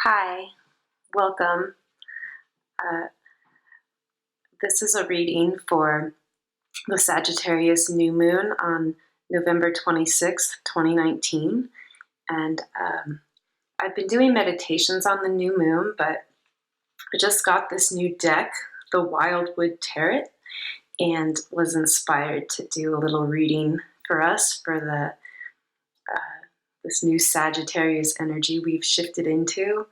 Hi, welcome. Uh, this is a reading for the Sagittarius new moon on November 26th, 2019. And I've been doing meditations on the new moon, but I just got this new deck, the WildWood Tarot, and was inspired to do a little reading for us for this new Sagittarius energy we've shifted into.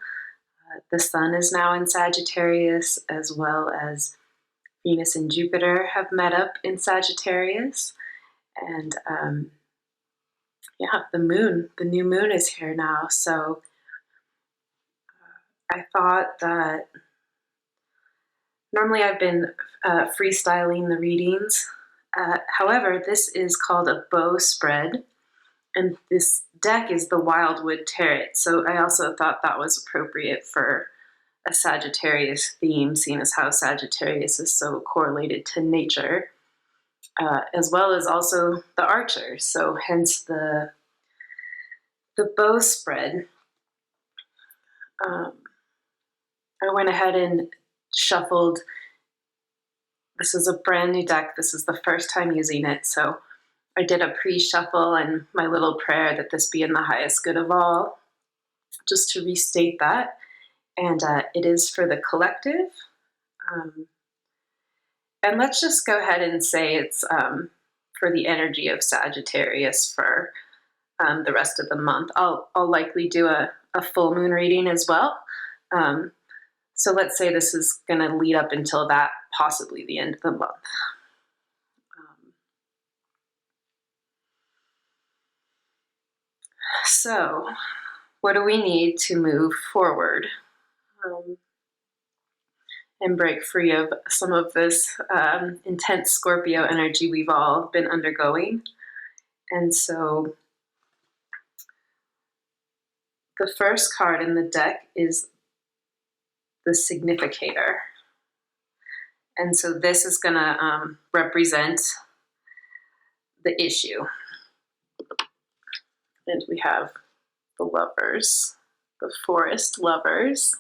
The sun is now in Sagittarius, as well as Venus and Jupiter have met up in Sagittarius. And the new moon is here now. So I thought that normally I've been freestyling the readings. However, this is called a bow spread, and this deck is the WildWood Tarot. So I also thought that was appropriate for a Sagittarius theme, seeing as how Sagittarius is so correlated to nature, as well as also the archer. So hence the bow spread. I went ahead and shuffled. This is a brand new deck. This is the first time using it. So I did a pre-shuffle and my little prayer that this be in the highest good of all, just to restate that. And it is for the collective. And let's just go ahead and say it's for the energy of Sagittarius for the rest of the month. I'll likely do a full moon reading as well. So let's say this is going to lead up until that, possibly the end of the month. So what do we need to move forward and break free of some of this intense Scorpio energy we've all been undergoing? And so the first card in the deck is the Significator. And so this is going to represent the issue. And we have the Lovers, the Forest Lovers.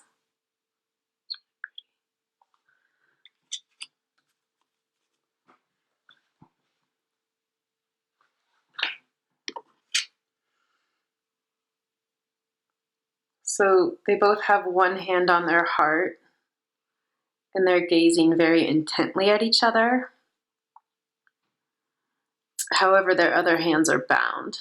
So they both have one hand on their heart, and they're gazing very intently at each other. However, their other hands are bound.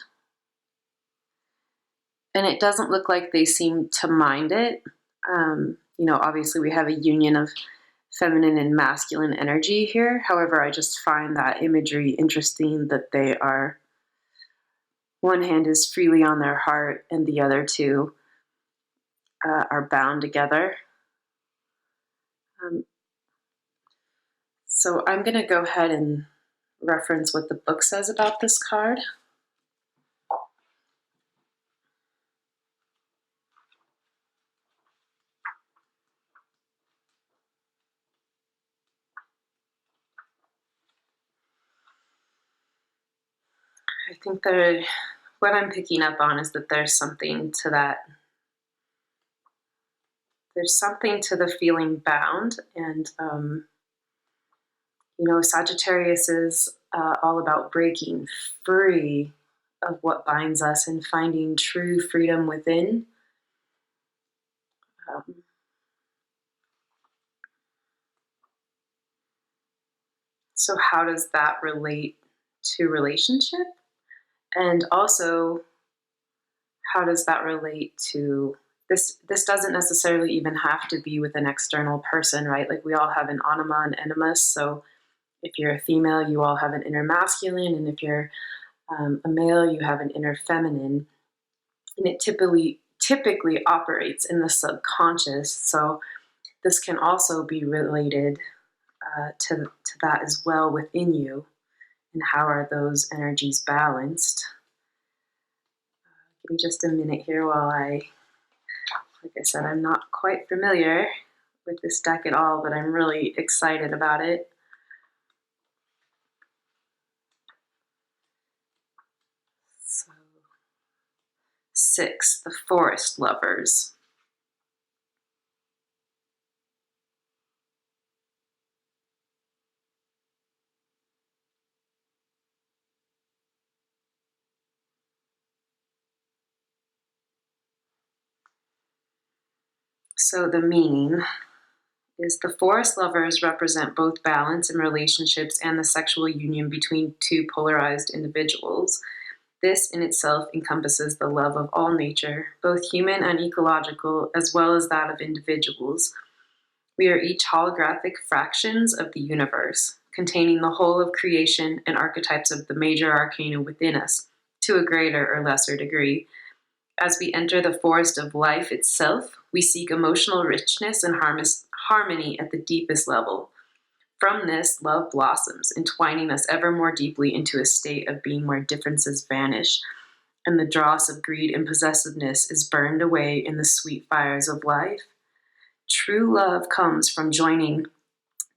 And it doesn't look like they seem to mind it. Obviously we have a union of feminine and masculine energy here. However, I just find that imagery interesting, that they are, one hand is freely on their heart and the other two are bound together. So I'm going to go ahead and reference what the book says about this card. I think what I'm picking up on is that there's something to that. There's something to the feeling bound, and Sagittarius is all about breaking free of what binds us and finding true freedom within. So how does that relate to relationship? And also, how does that relate to this? This doesn't necessarily even have to be with an external person, right? Like we all have an anima and animus. So if you're a female, you all have an inner masculine, and if you're a male, you have an inner feminine. And it typically operates in the subconscious. So this can also be related to that as well within you. And how are those energies balanced? Give me just a minute here while like I said, I'm not quite familiar with this deck at all, but I'm really excited about it. So 6, the Forest Lovers. So the meaning is the forest lovers represent both balance in relationships and the sexual union between two polarized individuals. This in itself encompasses the love of all nature, both human and ecological, as well as that of individuals. We are each holographic fractions of the universe, containing the whole of creation and archetypes of the major arcana within us, to a greater or lesser degree. As we enter the forest of life itself, we seek emotional richness and harmony at the deepest level. From this, love blossoms, entwining us ever more deeply into a state of being where differences vanish, and the dross of greed and possessiveness is burned away in the sweet fires of life. True love comes from joining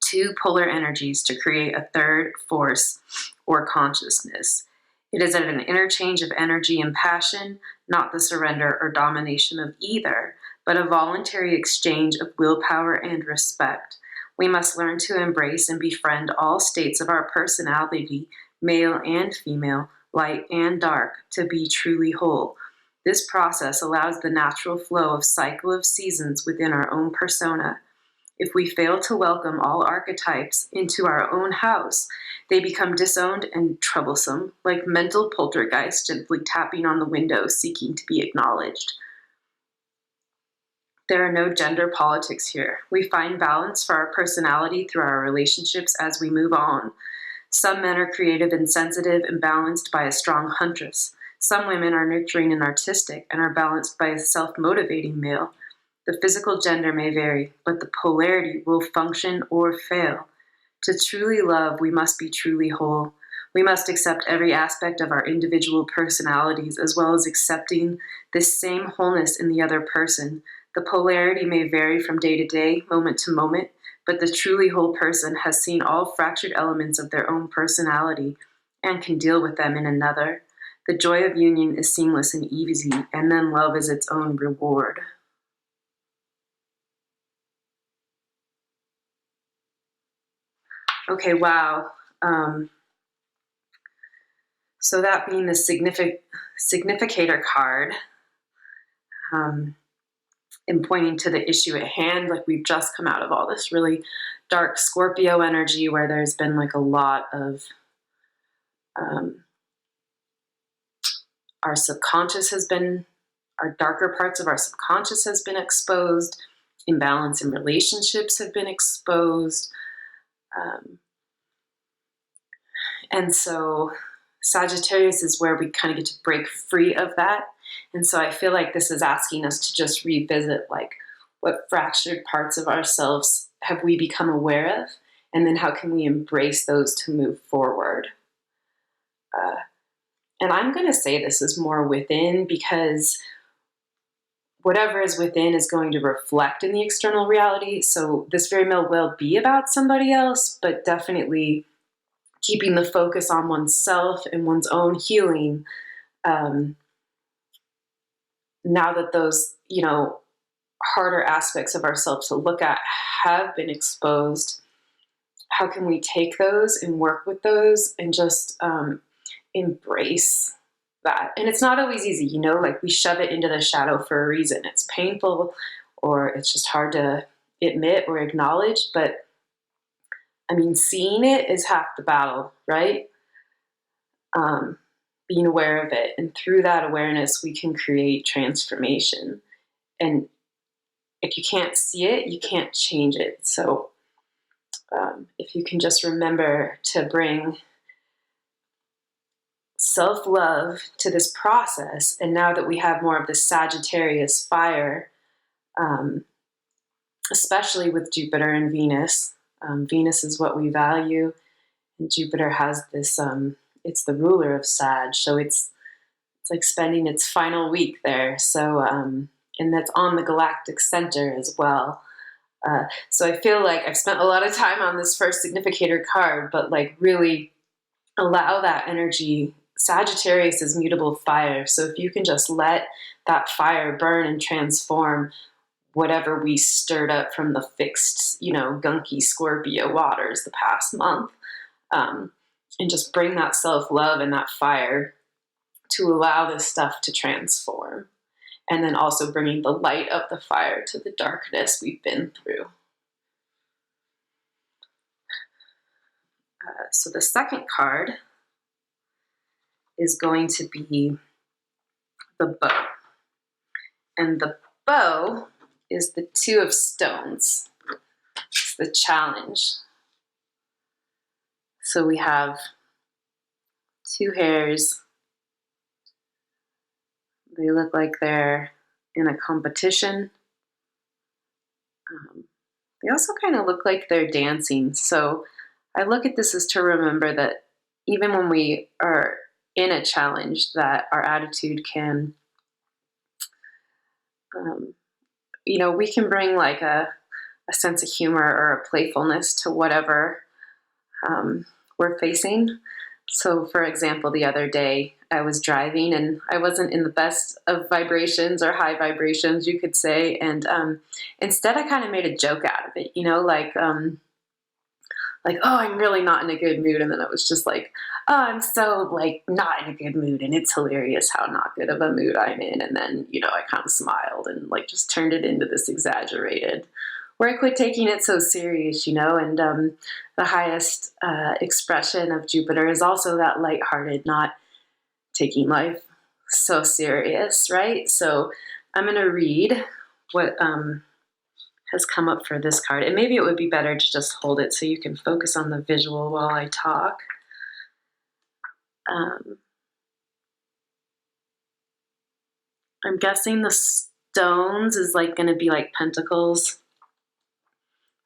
two polar energies to create a third force or consciousness. It is at an interchange of energy and passion, not the surrender or domination of either, but a voluntary exchange of willpower and respect. We must learn to embrace and befriend all states of our personality, male and female, light and dark, to be truly whole. This process allows the natural flow of cycle of seasons within our own persona. If we fail to welcome all archetypes into our own house, they become disowned and troublesome, like mental poltergeists gently tapping on the window seeking to be acknowledged. There are no gender politics here. We find balance for our personality through our relationships as we move on. Some men are creative and sensitive and balanced by a strong huntress. Some women are nurturing and artistic and are balanced by a self-motivating male. The physical gender may vary, but the polarity will function or fail. To truly love, we must be truly whole. We must accept every aspect of our individual personalities, as well as accepting this same wholeness in the other person. The polarity may vary from day to day, moment to moment, but the truly whole person has seen all fractured elements of their own personality and can deal with them in another. The joy of union is seamless and easy, and then love is its own reward. Okay, wow. So that being the significator card, and pointing to the issue at hand, like we've just come out of all this really dark Scorpio energy where there's been like a lot of our subconscious has been, our darker parts of our subconscious has been exposed, imbalance in relationships have been exposed. And so Sagittarius is where we kind of get to break free of that. And so I feel like this is asking us to just revisit like what fractured parts of ourselves have we become aware of, and then how can we embrace those to move forward. And I'm going to say this is more within, because whatever is within is going to reflect in the external reality. So this very well will be about somebody else, but definitely keeping the focus on oneself and one's own healing. Now that those, harder aspects of ourselves to look at have been exposed, how can we take those and work with those and just embrace that? And it's not always easy, like we shove it into the shadow for a reason. It's painful, or it's just hard to admit or acknowledge, but seeing it is half the battle, right? Being aware of it. And through that awareness, we can create transformation. And if you can't see it, you can't change it. So if you can just remember to bring self-love to this process, and now that we have more of the Sagittarius fire, especially with Jupiter and Venus, Venus is what we value, and Jupiter has this, it's the ruler of Sag, so it's like spending its final week there. So, and that's on the galactic center as well. So I feel like I've spent a lot of time on this first significator card, but like really allow that energy. Sagittarius is mutable fire. So if you can just let that fire burn and transform whatever we stirred up from the fixed, gunky Scorpio waters the past month, and just bring that self-love and that fire to allow this stuff to transform. and then also bringing the light of the fire to the darkness we've been through. So the second card is going to be the bow. And the bow is the Two of Stones. It's the challenge. So we have two hairs. They look like they're in a competition. They also kind of look like they're dancing. So I look at this as to remember that even when we are in a challenge, that our attitude can, we can bring like a sense of humor or a playfulness to whatever we're facing. So for example, the other day I was driving and I wasn't in the best of vibrations or high vibrations, you could say. And instead I kind of made a joke out of it, oh, I'm really not in a good mood. And then it was just like, oh, I'm so like not in a good mood. And it's hilarious how not good of a mood I'm in. And then, I kind of smiled and like just turned it into this exaggerated, where I quit taking it so serious, and the highest expression of Jupiter is also that lighthearted, not taking life so serious, right? So I'm going to read what has come up for this card. And maybe it would be better to just hold it so you can focus on the visual while I talk. I'm guessing the stones is like going to be like pentacles.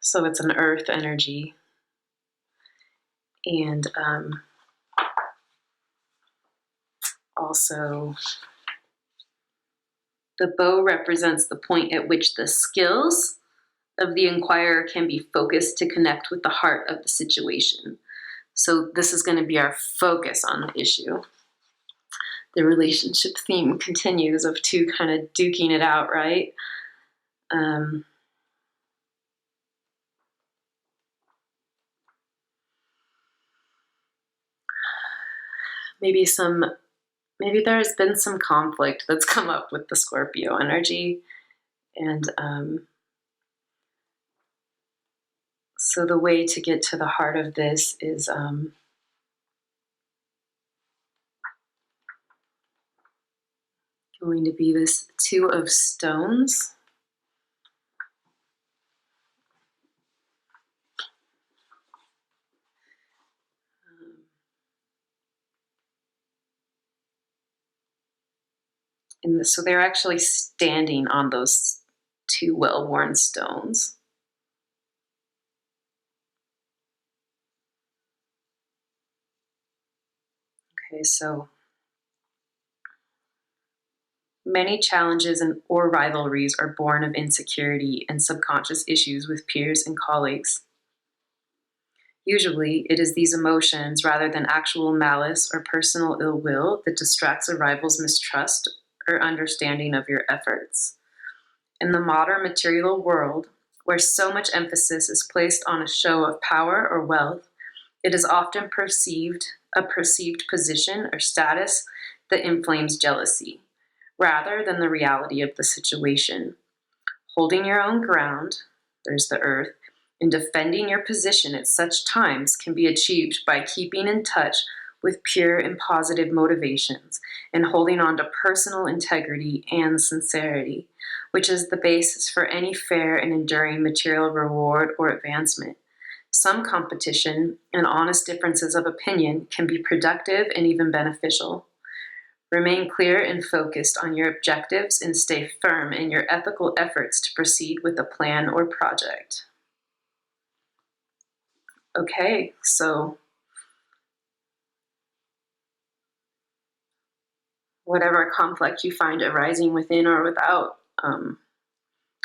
So it's an earth energy. And also the bow represents the point at which the skills of the inquirer can be focused to connect with the heart of the situation. So this is going to be our focus on the issue. The relationship theme continues of two kind of duking it out, right? Maybe there's been some conflict that's come up with the Scorpio energy. And so the way to get to the heart of this is going to be this Two of Stones. And so they're actually standing on those two well-worn stones. Okay, so many challenges or rivalries are born of insecurity and subconscious issues with peers and colleagues. Usually, it is these emotions rather than actual malice or personal ill will that distracts a rival's mistrust or understanding of your efforts. In the modern material world, where so much emphasis is placed on a show of power or wealth, it is often a perceived position or status that inflames jealousy, rather than the reality of the situation. Holding your own ground, there's the earth, and defending your position at such times can be achieved by keeping in touch with pure and positive motivations and holding on to personal integrity and sincerity, which is the basis for any fair and enduring material reward or advancement. Some competition and honest differences of opinion can be productive and even beneficial. Remain clear and focused on your objectives and stay firm in your ethical efforts to proceed with a plan or project. Okay, so whatever conflict you find arising within or without,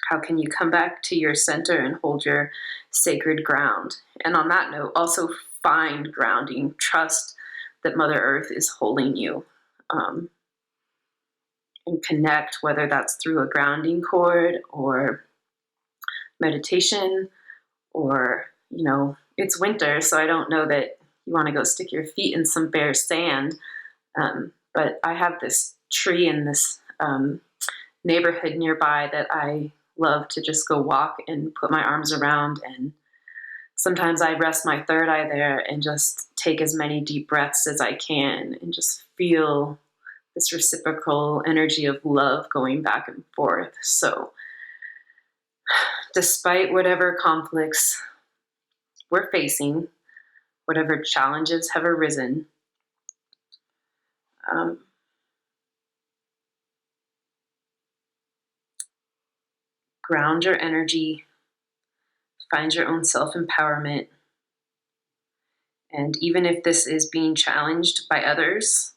how can you come back to your center and hold your sacred ground? And on that note, also find grounding. Trust that Mother Earth is holding you. And connect, whether that's through a grounding cord or meditation or, it's winter, so I don't know that you want to go stick your feet in some bare sand. But I have this tree in this neighborhood nearby that I love to just go walk and put my arms around. And sometimes I rest my third eye there and just take as many deep breaths as I can and just feel this reciprocal energy of love going back and forth. So despite whatever conflicts we're facing, whatever challenges have arisen, ground your energy, find your own self-empowerment. And even if this is being challenged by others,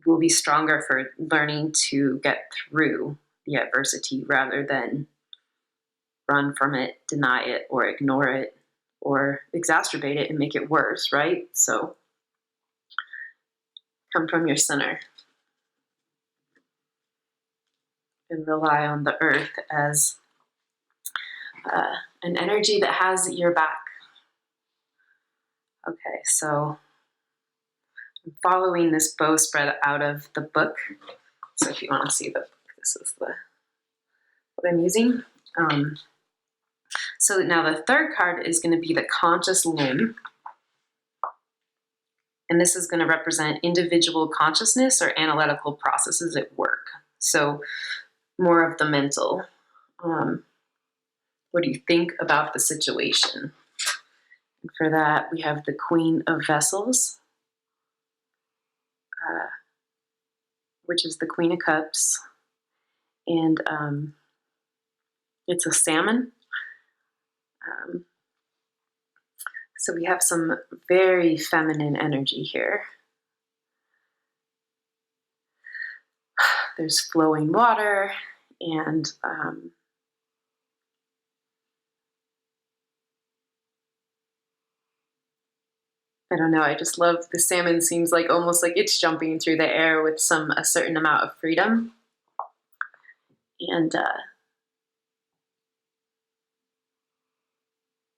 we'll be stronger for learning to get through the adversity rather than run from it, deny it, or ignore it, or exacerbate it and make it worse, right? So come from your center and rely on the earth as an energy that has your back. Okay, so I'm following this bow spread out of the book. So if you want to see the book, this is what I'm using. So now the third card is going to be the conscious limb. And this is going to represent individual consciousness or analytical processes at work. So more of the mental. What do you think about the situation? And for that, we have the Queen of Vessels, which is the Queen of Cups. And it's a salmon. So we have some very feminine energy here. There's flowing water and I don't know, I just love the salmon. Seems like almost like it's jumping through the air with a certain amount of freedom. And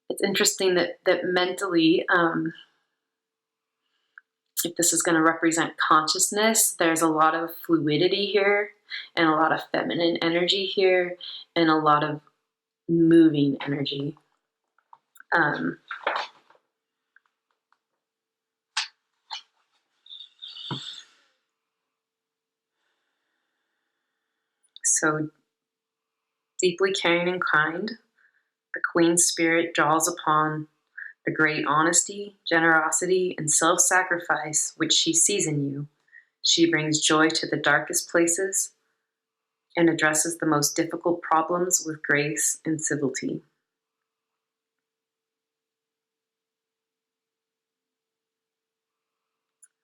it's interesting that mentally, if this is going to represent consciousness, there's a lot of fluidity here and a lot of feminine energy here and a lot of moving energy. So deeply caring and kind, the Queen Spirit draws upon the great honesty, generosity, and self-sacrifice which she sees in you. She brings joy to the darkest places and addresses the most difficult problems with grace and civility.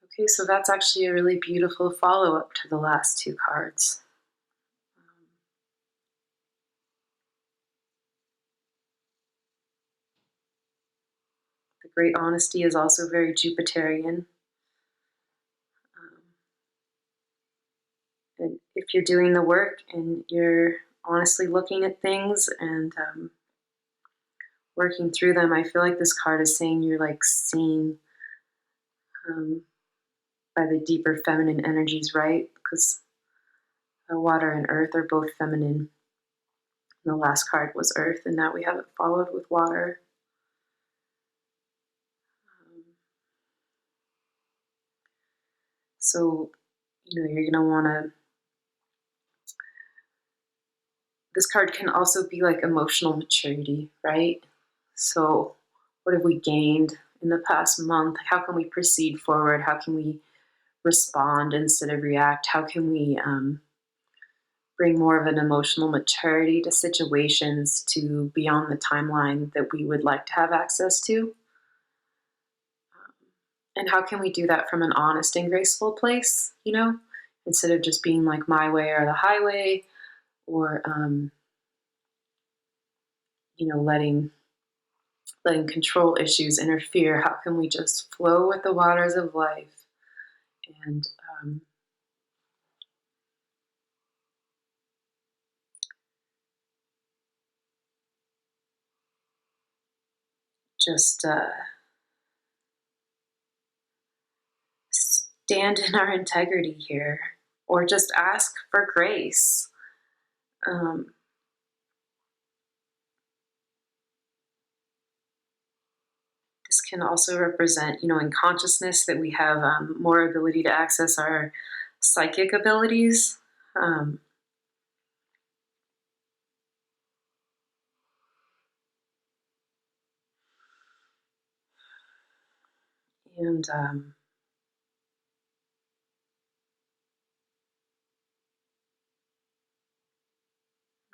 Okay, so that's actually a really beautiful follow-up to the last two cards. The great honesty is also very Jupiterian. And if you're doing the work and you're honestly looking at things and working through them, I feel like this card is saying you're like seen by the deeper feminine energies, right? Because water and earth are both feminine. And the last card was earth, and now we have it followed with water. So, you're going to want to. This card can also be like emotional maturity, right? So, what have we gained in the past month? How can we proceed forward? How can we respond instead of react? How can we bring more of an emotional maturity to situations to be on the timeline that we would like to have access to? And how can we do that from an honest and graceful place, instead of just being like my way or the highway, or, letting control issues interfere? How can we just flow with the waters of life and just stand in our integrity here or just ask for grace. This can also represent, in consciousness that we have more ability to access our psychic abilities. And I'm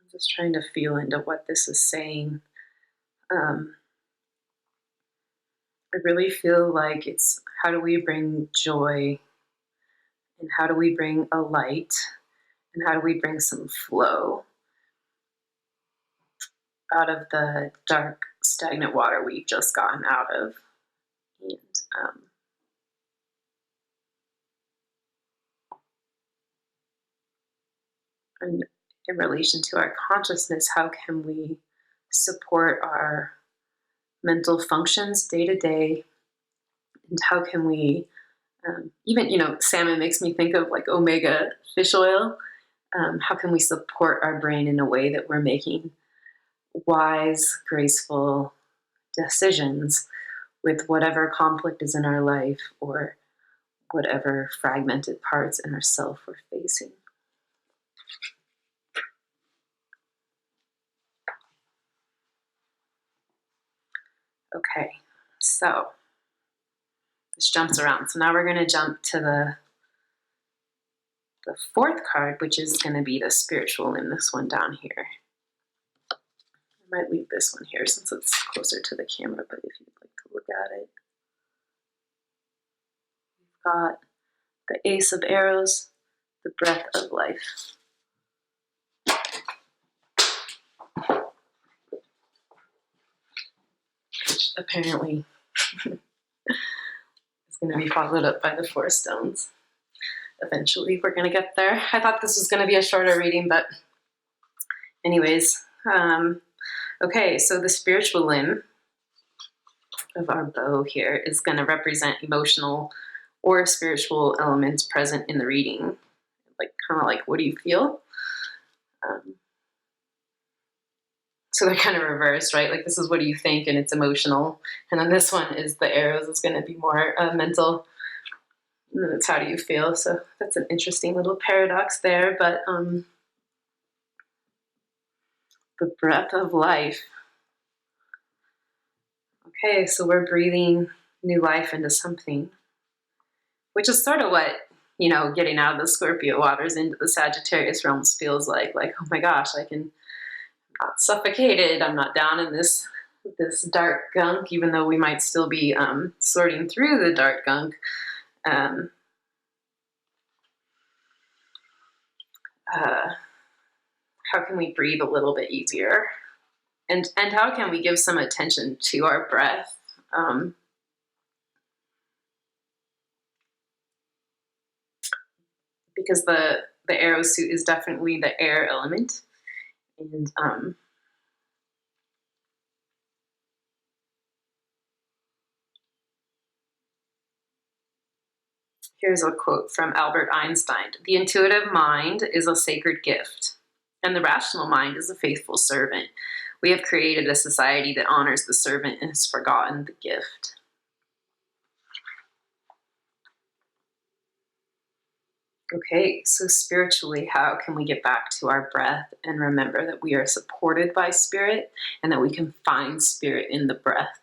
just trying to feel into what this is saying. I really feel like it's how do we bring joy, and how do we bring a light, and how do we bring some flow out of the dark, stagnant water we've just gotten out of. And in relation to our consciousness, how can we support our mental functions day to day? And how can we, even, salmon makes me think of like omega fish oil. How can we support our brain in a way that we're making wise, graceful decisions with whatever conflict is in our life or whatever fragmented parts in ourself we're facing? Okay, so this jumps around. So now we're going to jump to the fourth card, which is going to be the spiritual limb, this one down here. I might leave this one here since it's closer to the camera, but if you'd like to look at it. We've got the Ace of Arrows, the Breath of Life. Which apparently is going to be followed up by the Four Stones. Eventually, we're going to get there. I thought this was going to be a shorter reading, but anyways. Okay, so the spiritual limb of our bow here is going to represent emotional or spiritual elements present in the reading. Like, kind of like, what do you feel? So they're kind of reversed, right? Like, this is what do you think, and it's emotional. And then this one is the arrows. It's going to be more mental. And then it's how do you feel? So that's an interesting little paradox there. But the breath of life. Okay, so we're breathing new life into something, which is sort of what, getting out of the Scorpio waters into the Sagittarius realms feels like. Like, oh my gosh, I'm not suffocated. I'm not down in this dark gunk, even though we might still be sorting through the dark gunk. How can we breathe a little bit easier? And how can we give some attention to our breath? Because the arrow suit is definitely the air element. And here's a quote from Albert Einstein. The intuitive mind is a sacred gift, and the rational mind is a faithful servant. We have created a society that honors the servant and has forgotten the gift. Okay, so spiritually, how can we get back to our breath and remember that we are supported by spirit and that we can find spirit in the breath?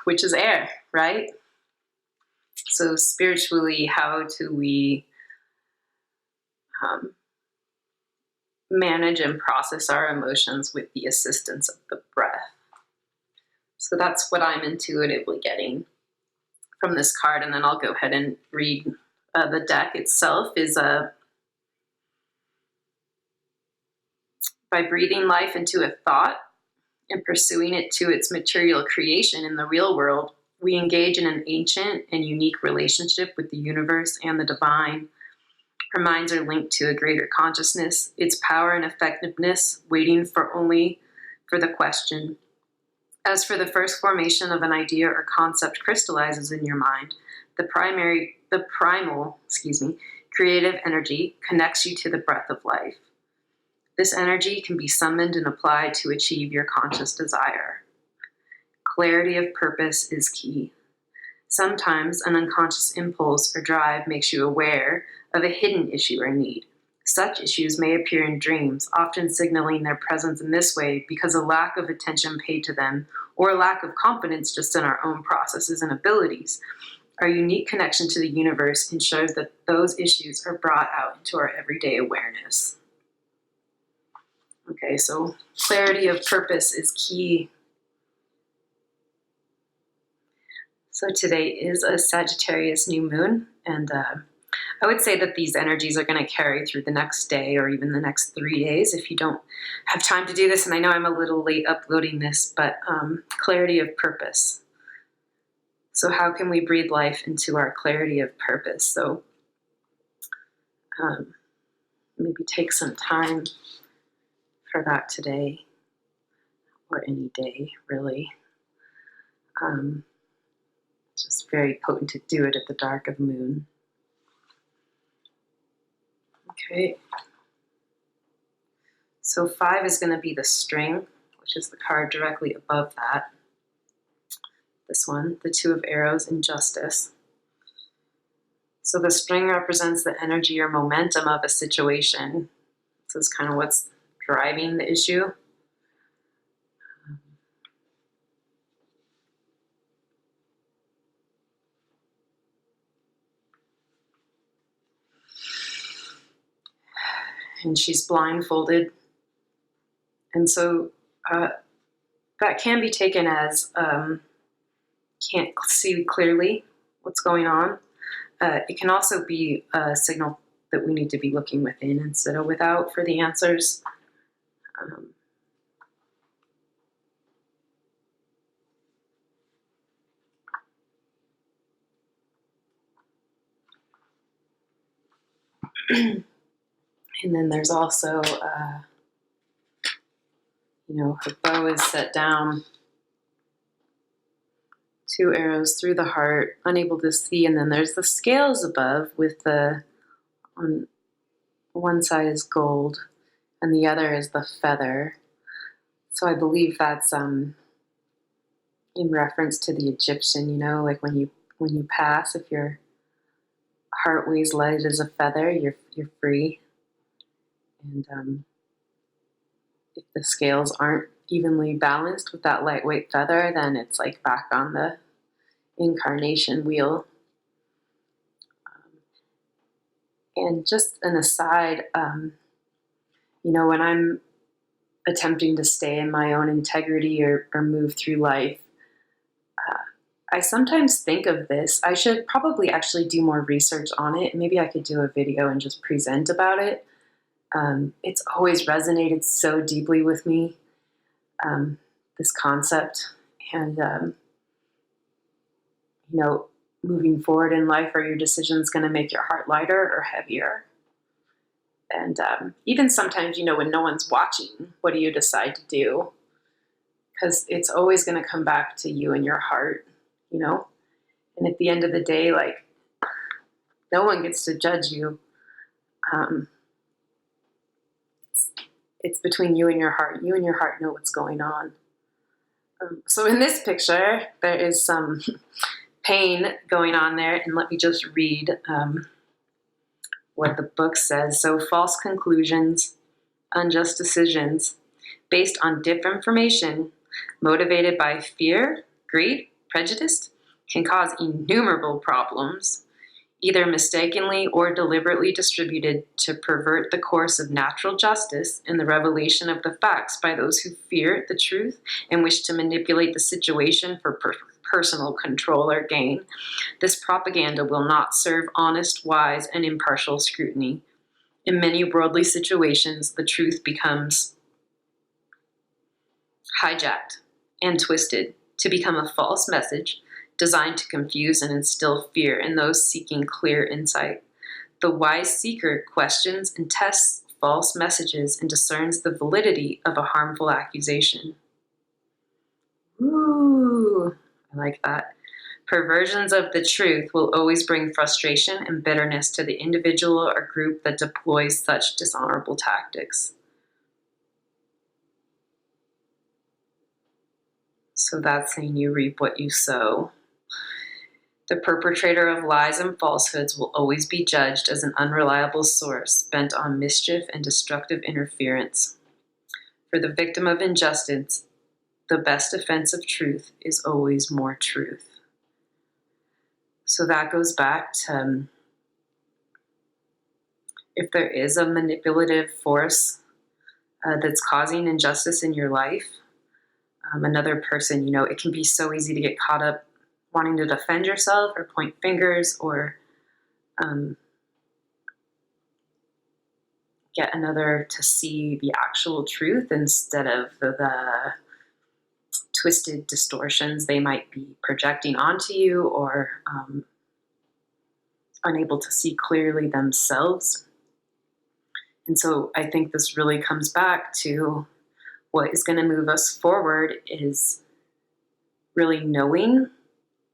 Which is air, right? So spiritually, how do we manage and process our emotions with the assistance of the breath? So that's what I'm intuitively getting from this card, and then I'll go ahead and read the deck itself. Is by breathing life into a thought and pursuing it to its material creation in the real world, we engage in an ancient and unique relationship with the universe and the divine. Our minds are linked to a greater consciousness, its power and effectiveness waiting only for the question, As for the first formation of an idea or concept crystallizes in your mind, the primal, creative energy connects you to the breath of life. This energy can be summoned and applied to achieve your conscious desire. Clarity of purpose is key. Sometimes an unconscious impulse or drive makes you aware of a hidden issue or need. Such issues may appear in dreams, often signaling their presence in this way because of lack of attention paid to them or a lack of confidence just in our own processes and abilities. Our unique connection to the universe ensures that those issues are brought out into our everyday awareness. Okay, so clarity of purpose is key. So today is a Sagittarius new moon, and I would say that these energies are going to carry through the next day or even the next 3 days if you don't have time to do this. And I know I'm a little late uploading this, but clarity of purpose. So how can we breathe life into our clarity of purpose? So maybe take some time for that today, or any day, really. Just very potent to do it at the dark of the moon. Okay. So 5 is going to be the string, which is the card directly above that. This one, the 2 of arrows, injustice. So the string represents the energy or momentum of a situation. This is kind of what's driving the issue. And she's blindfolded. And so that can be taken as can't see clearly what's going on. It can also be a signal that we need to be looking within instead of without for the answers. And then there's also, her bow is set down, 2 arrows through the heart, unable to see. And then there's the scales above with on one side is gold and the other is the feather. So I believe that's in reference to the Egyptian, like when you pass, if your heart weighs light as a feather, you're free. And if the scales aren't evenly balanced with that lightweight feather, then it's like back on the incarnation wheel. And just an aside, when I'm attempting to stay in my own integrity or move through life, I sometimes think of this. I should probably actually do more research on it. Maybe I could do a video and just present about it. It's always resonated so deeply with me, this concept. And, moving forward in life, are your decisions going to make your heart lighter or heavier? And even sometimes, when no one's watching, what do you decide to do? Because it's always going to come back to you and your heart, And at the end of the day, no one gets to judge you. It's between you and your heart. You and your heart know what's going on. So in this picture, there is some pain going on there. And let me just read what the book says. So false conclusions, unjust decisions, based on disinformation, motivated by fear, greed, prejudice, can cause innumerable problems, either mistakenly or deliberately distributed to pervert the course of natural justice and the revelation of the facts by those who fear the truth and wish to manipulate the situation for personal control or gain. This propaganda will not serve honest, wise, and impartial scrutiny. In many worldly situations, the truth becomes hijacked and twisted to become a false message designed to confuse and instill fear in those seeking clear insight. The wise seeker questions and tests false messages and discerns the validity of a harmful accusation. Ooh, I like that. Perversions of the truth will always bring frustration and bitterness to the individual or group that deploys such dishonorable tactics. So that's saying you reap what you sow. The perpetrator of lies and falsehoods will always be judged as an unreliable source bent on mischief and destructive interference. For the victim of injustice, the best defense of truth is always more truth. So that goes back to if there is a manipulative force that's causing injustice in your life, another person, it can be so easy to get caught up wanting to defend yourself or point fingers or get another to see the actual truth instead of the twisted distortions they might be projecting onto you or unable to see clearly themselves. And so I think this really comes back to what is going to move us forward is really knowing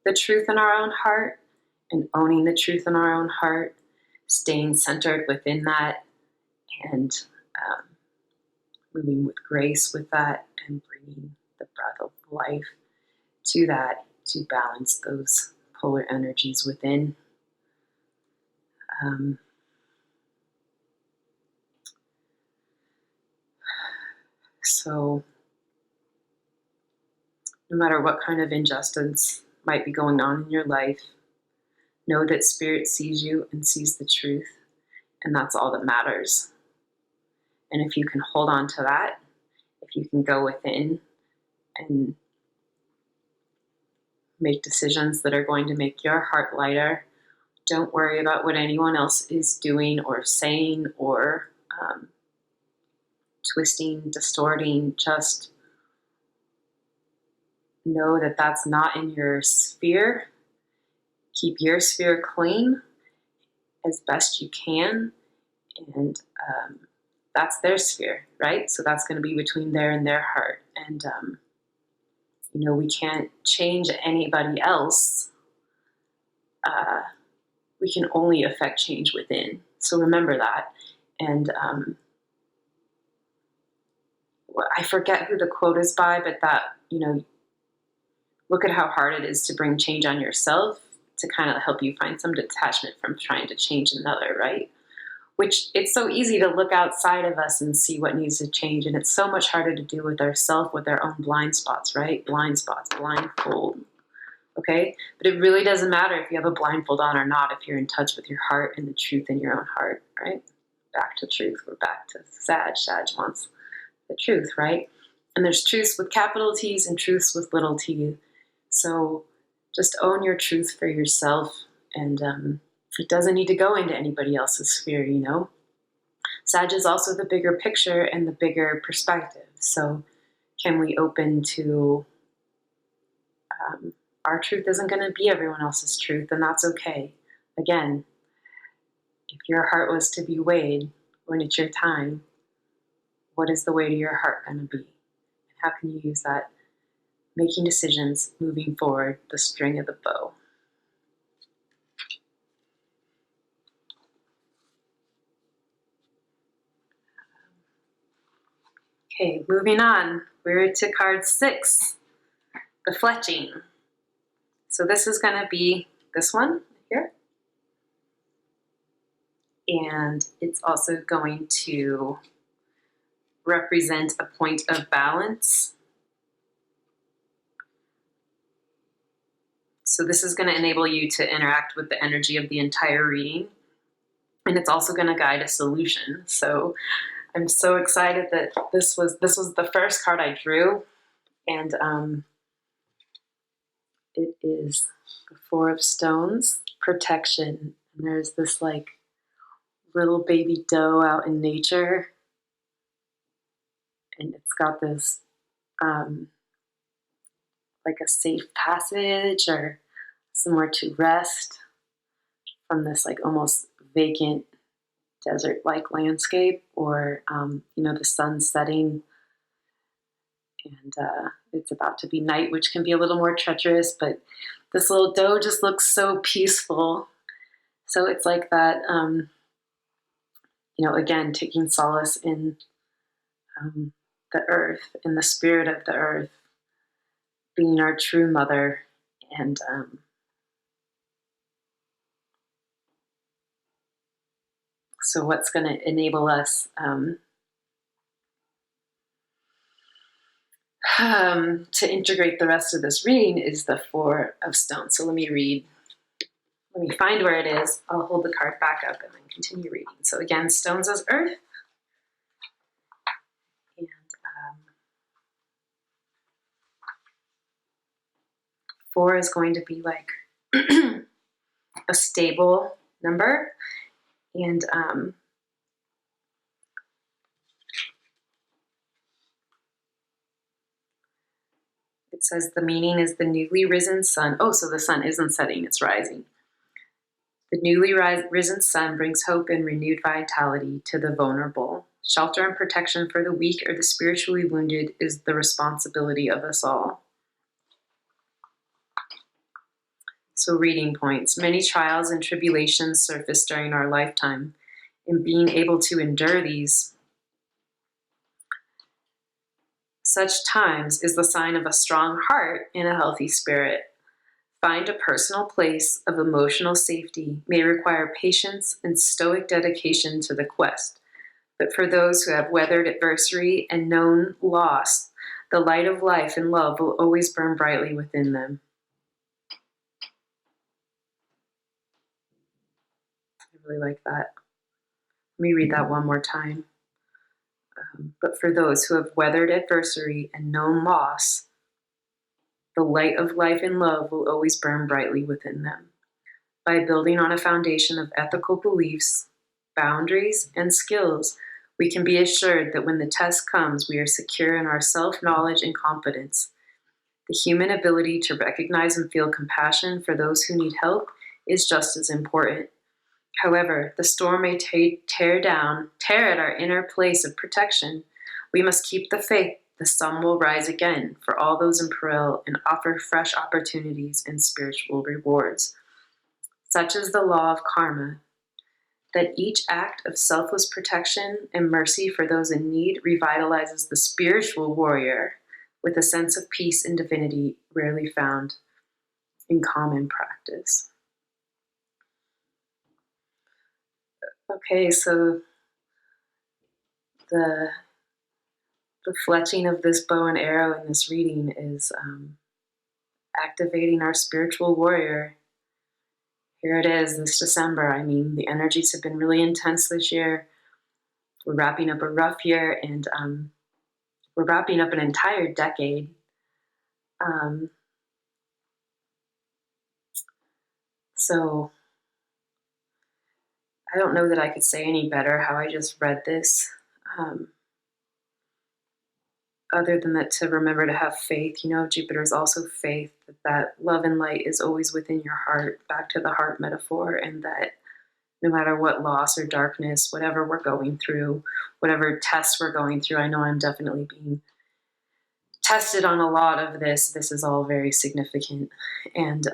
the truth in our own heart and owning the truth in our own heart, staying centered within that and moving with grace with that and bringing the breath of life to that to balance those polar energies within. So no matter what kind of injustice might be going on in your life, know that Spirit sees you and sees the truth, and that's all that matters. And if you can hold on to that, if you can go within and make decisions that are going to make your heart lighter, don't worry about what anyone else is doing or saying or twisting, distorting. Just know that that's not in your sphere. Keep your sphere clean as best you can, and that's their sphere, right? So that's going to be between there and their heart. And we can't change anybody else. We can only affect change within. So remember that. And I forget who the quote is by, but that, look at how hard it is to bring change on yourself to kind of help you find some detachment from trying to change another, right? Which it's so easy to look outside of us and see what needs to change. And it's so much harder to do with ourselves, with our own blind spots, right? Blind spots, blindfold. Okay? But it really doesn't matter if you have a blindfold on or not, if you're in touch with your heart and the truth in your own heart, right? Back to truth. We're back to Sag. Sag wants the truth, right? And there's truths with capital T's and truths with little t. So just own your truth for yourself, and it doesn't need to go into anybody else's sphere, Sag is also the bigger picture and the bigger perspective. So can we open to our truth isn't going to be everyone else's truth, and that's okay. Again, if your heart was to be weighed when it's your time, what is the weight of your heart going to be? And how can you use that? Making decisions, moving forward, the string of the bow. Okay, moving on. We're to card 6, the fletching. So this is going to be this one here. And it's also going to represent a point of balance. So this is going to enable you to interact with the energy of the entire reading. And it's also going to guide a solution. So I'm so excited that this was the first card I drew. And it is the 4 of Stones, protection. And there's this little baby doe out in nature. And it's got this a safe passage or somewhere to rest from this almost vacant desert-like landscape, or the sun setting And it's about to be night, which can be a little more treacherous, but this little doe just looks so peaceful. So it's like that, again, taking solace in the earth, in the spirit of the earth, being our true mother. And so what's going to enable us to integrate the rest of this reading is the Four of Stones. So let me find where it is. I'll hold the card back up and then continue reading. So again, stones as earth. And 4 is going to be like a stable number. And it says the meaning is the newly risen sun. Oh, so the sun isn't setting, it's rising. The newly risen sun brings hope and renewed vitality to the vulnerable. Shelter and protection for the weak or the spiritually wounded is the responsibility of us all. So reading points. Many trials and tribulations surface during our lifetime, and being able to endure these such times is the sign of a strong heart and a healthy spirit. Find a personal place of emotional safety may require patience and stoic dedication to the quest. But for those who have weathered adversity and known loss, the light of life and love will always burn brightly within them. I really like that. Let me read that one more time. But for those who have weathered adversity and known loss, the light of life and love will always burn brightly within them. By building on a foundation of ethical beliefs, boundaries, and skills, we can be assured that when the test comes, we are secure in our self-knowledge and confidence. The human ability to recognize and feel compassion for those who need help is just as important. However, the storm may tear at our inner place of protection. We must keep the faith the sun will rise again for all those in peril and offer fresh opportunities and spiritual rewards. Such is the law of karma, that each act of selfless protection and mercy for those in need revitalizes the spiritual warrior with a sense of peace and divinity rarely found in common practice. Okay, so the fletching of this bow and arrow in this reading is activating our spiritual warrior. Here it is this December. I mean, the energies have been really intense this year. We're wrapping up a rough year, and we're wrapping up an entire decade. So I don't know that I could say any better how I just read this. Other than that, to remember to have faith. Jupiter is also faith, that love and light is always within your heart, back to the heart metaphor, and that no matter what loss or darkness, whatever we're going through, whatever tests we're going through, I know I'm definitely being tested on a lot of this. This is all very significant, and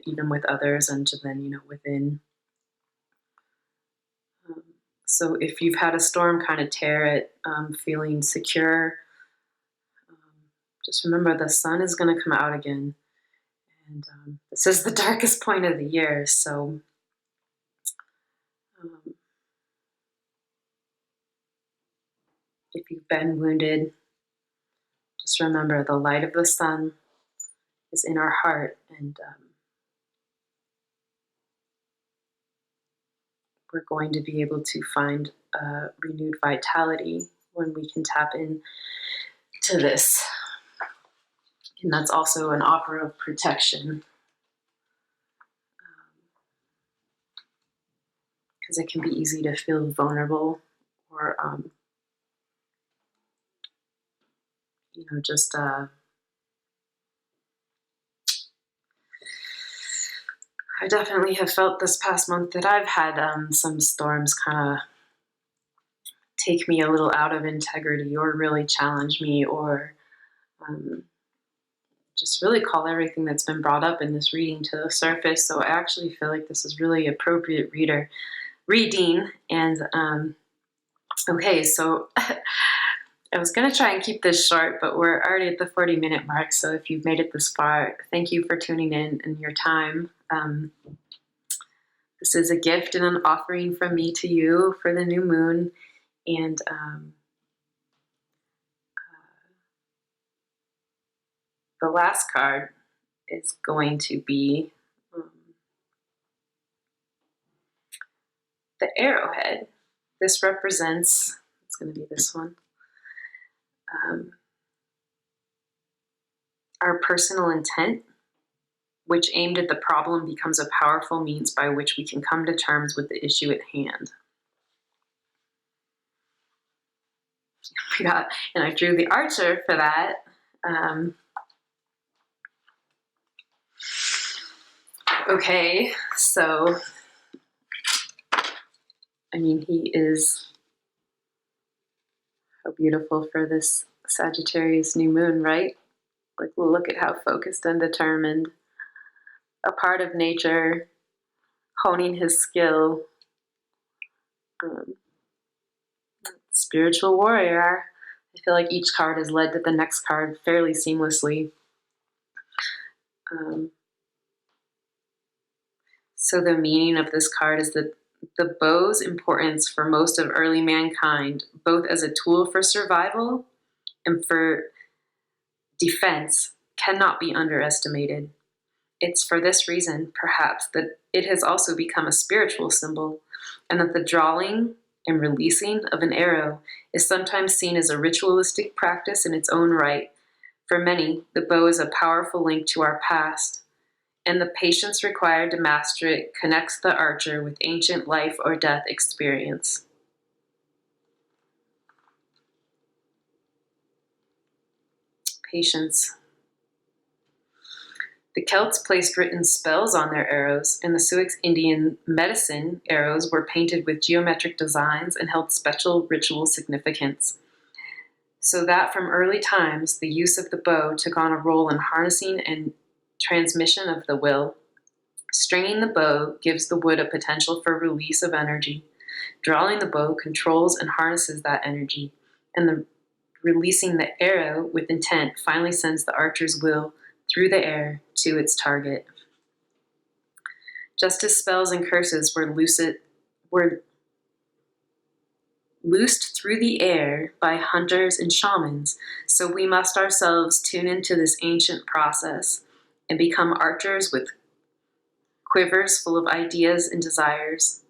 even with others, and then, within. So if you've had a storm kind of tear it, feeling secure, just remember the sun is going to come out again. And this is the darkest point of the year. So if you've been wounded, just remember the light of the sun is in our heart. And we're going to be able to find renewed vitality when we can tap in to this. And that's also an offer of protection, because it can be easy to feel vulnerable or, just I definitely have felt this past month that I've had some storms kind of take me a little out of integrity, or really challenge me, or just really call everything that's been brought up in this reading to the surface. So I actually feel like this is really appropriate reading. And okay, so I was going to try and keep this short, but we're already at the 40-minute mark. So if you've made it this far, thank you for tuning in and your time. This is a gift and an offering from me to you for the new moon. And the last card is going to be the arrowhead. This represents, it's going to be this one, our personal intent, which aimed at the problem becomes a powerful means by which we can come to terms with the issue at hand. And I drew the archer for that. Okay, so, I mean, he is so beautiful for this Sagittarius new moon, right? Like, look at how focused and determined. A part of nature, honing his skill. Spiritual warrior. I feel like each card has led to the next card fairly seamlessly. So the meaning of this card is that the bow's importance for most of early mankind, both as a tool for survival and for defense, cannot be underestimated. It's for this reason, perhaps, that it has also become a spiritual symbol, and that the drawing and releasing of an arrow is sometimes seen as a ritualistic practice in its own right. For many, the bow is a powerful link to our past, and the patience required to master it connects the archer with ancient life or death experience. Patience. The Celts placed written spells on their arrows, and the Sioux Indian medicine arrows were painted with geometric designs and held special ritual significance. So that from early times, the use of the bow took on a role in harnessing and transmission of the will. Stringing the bow gives the wood a potential for release of energy. Drawing the bow controls and harnesses that energy, and releasing the arrow with intent finally sends the archer's will through the air to its target. Just as spells and curses were loosed through the air by hunters and shamans, so we must ourselves tune into this ancient process and become archers with quivers full of ideas and desires,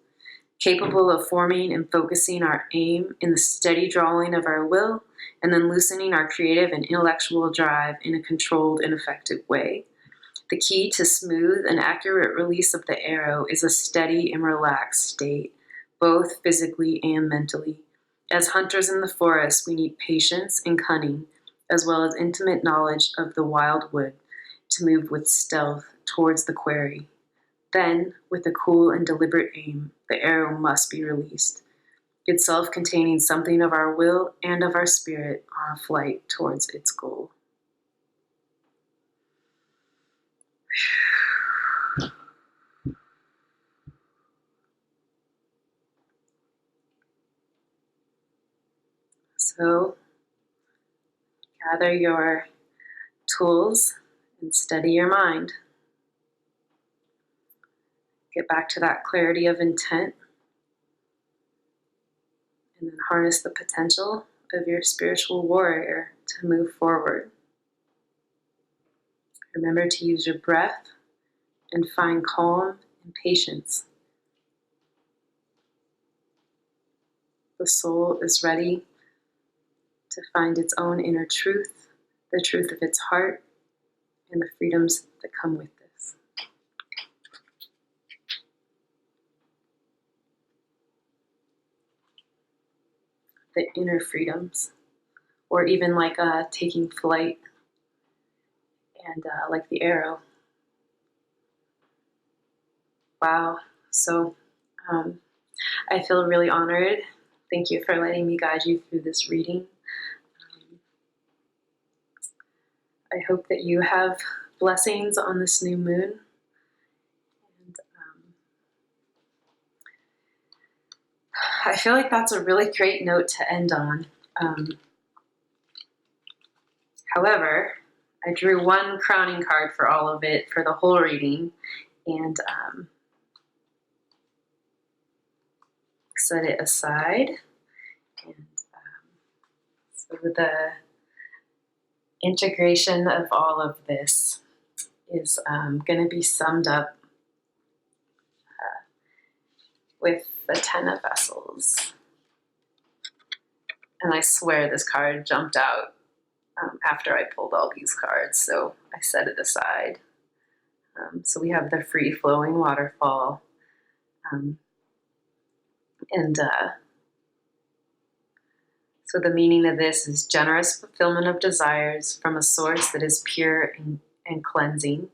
capable of forming and focusing our aim in the steady drawing of our will, and then loosening our creative and intellectual drive in a controlled and effective way. The key to smooth and accurate release of the arrow is a steady and relaxed state, both physically and mentally. As hunters in the forest, we need patience and cunning, as well as intimate knowledge of the wild wood, to move with stealth towards the quarry. Then, with a cool and deliberate aim, the arrow must be released, itself containing something of our will and of our spirit on a flight towards its goal. So, gather your tools and steady your mind. Get back to that clarity of intent, and then harness the potential of your spiritual warrior to move forward. Remember to use your breath and find calm and patience. The soul is ready to find its own inner truth, the truth of its heart, and the freedoms that come with this. The inner freedoms, or even like taking flight, and like the arrow. Wow. So I feel really honored Thank you for letting me guide you through this reading. I hope that you have blessings on this new moon. And I feel like that's a really great note to end on. However, I drew one crowning card for all of it, for the whole reading, and set it aside. And so the integration of all of this is going to be summed up with the Ten of Vessels. And I swear this card jumped out after I pulled all these cards, so I set it aside. So we have the free-flowing waterfall. So the meaning of this is generous fulfillment of desires from a source that is pure and cleansing.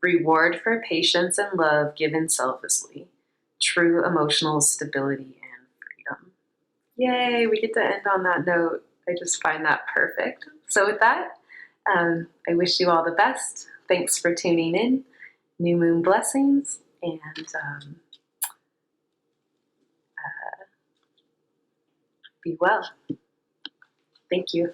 Reward for patience and love given selflessly. True emotional stability and freedom. Yay, we get to end on that note. I just find that perfect. So with that, I wish you all the best. Thanks for tuning in. New moon blessings, and be well. Thank you.